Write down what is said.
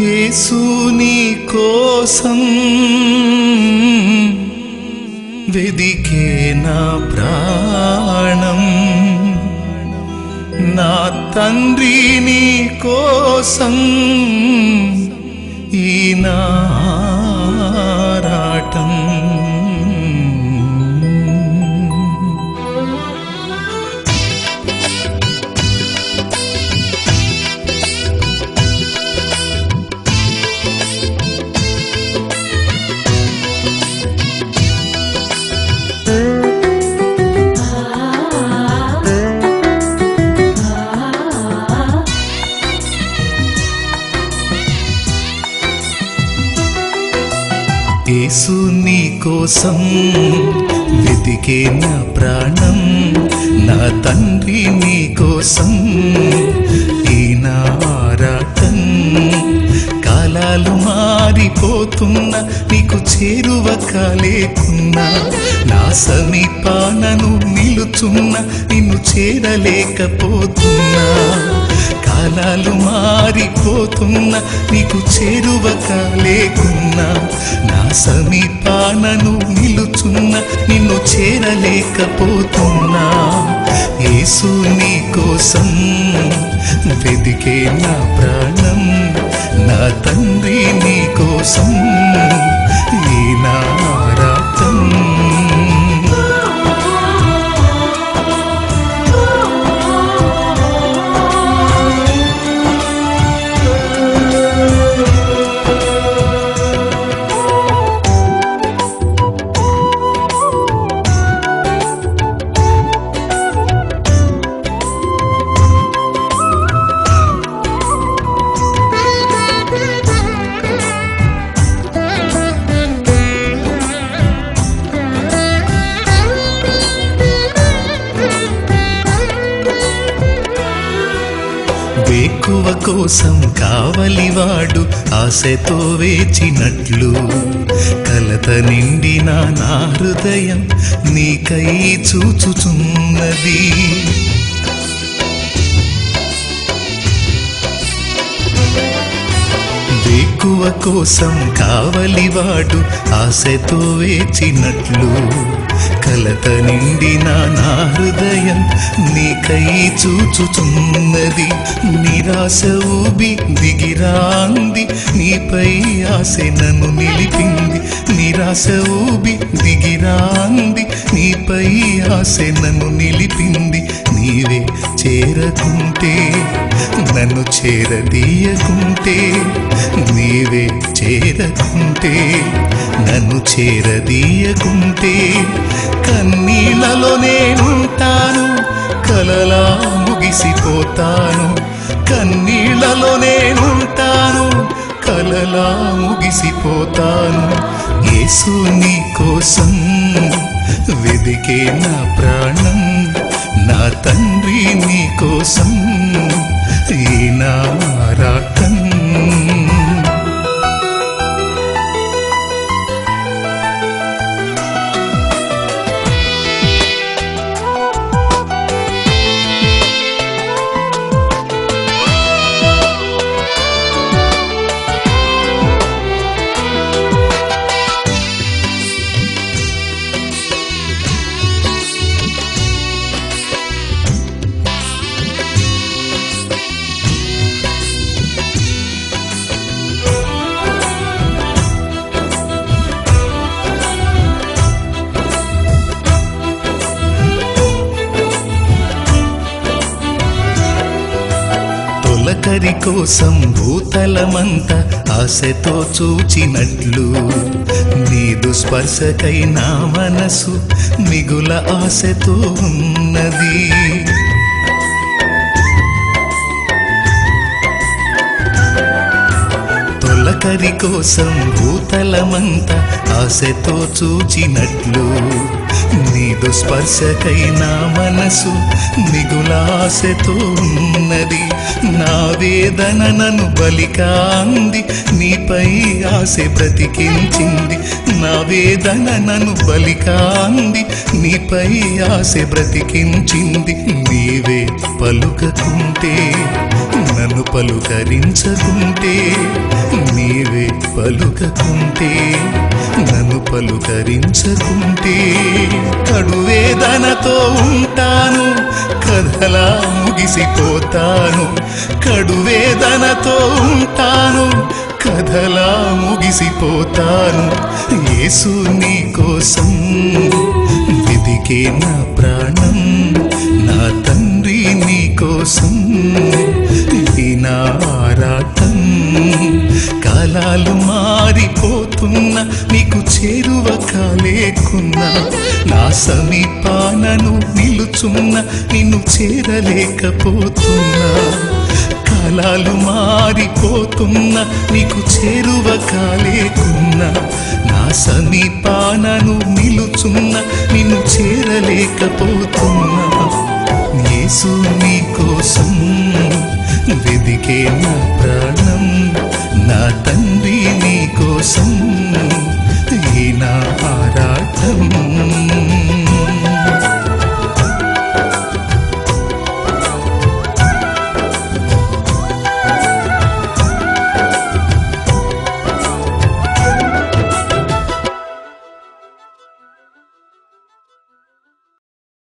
యేసు నీ కోసం వెదికే నా ప్రాణం, నా తండ్రి నీ కోసం ఈ నా ఆరాటం. యేసు నీ కోసం వెతికే నా ప్రాణం, నా తండ్రి నీ కోసం ఈ నా ఆరాటం. కాలాలు మారిపోతున్నా నీకు చేరువ కాలేకున్నా, నా సమీపానను నిలుచున్నా నిన్ను చేరలేకపోతున్నా. కాలాలు మారిపోతున్నా నీకు చేరువ కాలేకున్నా, నా సమీపానను నిలుచున్నా నిన్ను చేరలేకపోతున్నా. యేసు నీ కోసం వెతికే నా ప్రాణం, నా తండ్రి నీ కోసం ఈ నా ఆరాటం. వేకువ కోసం కావలివాడు ఆశతో వేచినట్లు, కలత నిండిన నా హృదయం నీకై చూచుచున్నది. వేకువ కోసం కావలివాడు ఆశతో వేచినట్లు, కలత నిండిన నా హృదయం నీకై చూచుచున్నది. నిరాశ ఊబి దిగిరాంది, నీపై ఆశ నన్ను నిలిపింది. నిరాశ ఊబి దిగిరాంది, నీపై ఆశ నన్ను నిలిపింది. నీవే చేరకుంటే నన్ను చేరదీయకుంటే, నీవే చేరకుంటే నన్ను చేరదీయకుంటే, కన్నీళ్ళలో నేనుంటాను, కలలా ముగిసిపోతాను. కన్నీళ్ళలో నేనుంటాను, కలలా ముగిసిపోతాను. యేసు నీ కోసం వెదికే నా ప్రాణం, నా తండ్రి నీ కోసం ఈ నా ఆరాటం. తొలకరి కోసం భూతలమంతా ఆశతో చూచినట్లు, నీదు స్పర్శకై నా మనసు మిగుల ఆశతో ఉన్నది. తొలకరి కోసం భూతలమంతా ఆశతో చూచినట్లు, నీదు స్పర్శకై నా మనసు మిగుల ఆశతో ఉన్నది. నా వేదన నన్ను బలికాంది, నీపై ఆశ బ్రతికించింది. నా వేదన నన్ను బలికాంది, నీపై ఆశ బ్రతికించింది. నీవే పలుకకుంటే నన్ను పలుకరించకుంటే, నీవే పలుకకుంటే, నన్ను పలుకరించకుంటే కడువేదనతో ఉంటాను, కథలా ముగిసిపోతాను. కడువేదనతో ఉంటాను, కథలా ముగిసిపోతాను. యేసు నీ కోసం వెదికే నా ప్రాణం, నా తండ్రి నీ కోసం ఇది నా ఆరాటం. కాలాలు మారిపోతున్నా, నీకు చేరువ కాలేకున్నా, నా సమీపానను నిలుచున్నా, నిన్ను చేరలేకపోతున్నా. కాలాలు మారిపోతున్నా, నీకు చేరువ కాలేకున్నా, నా సమీపానను నిలుచున్నా, నిన్ను చేరలేకపోతున్నా. యేసు నీ కోసం వెదికే నా ప్రాణం, నా తండ్రి నీ కోసం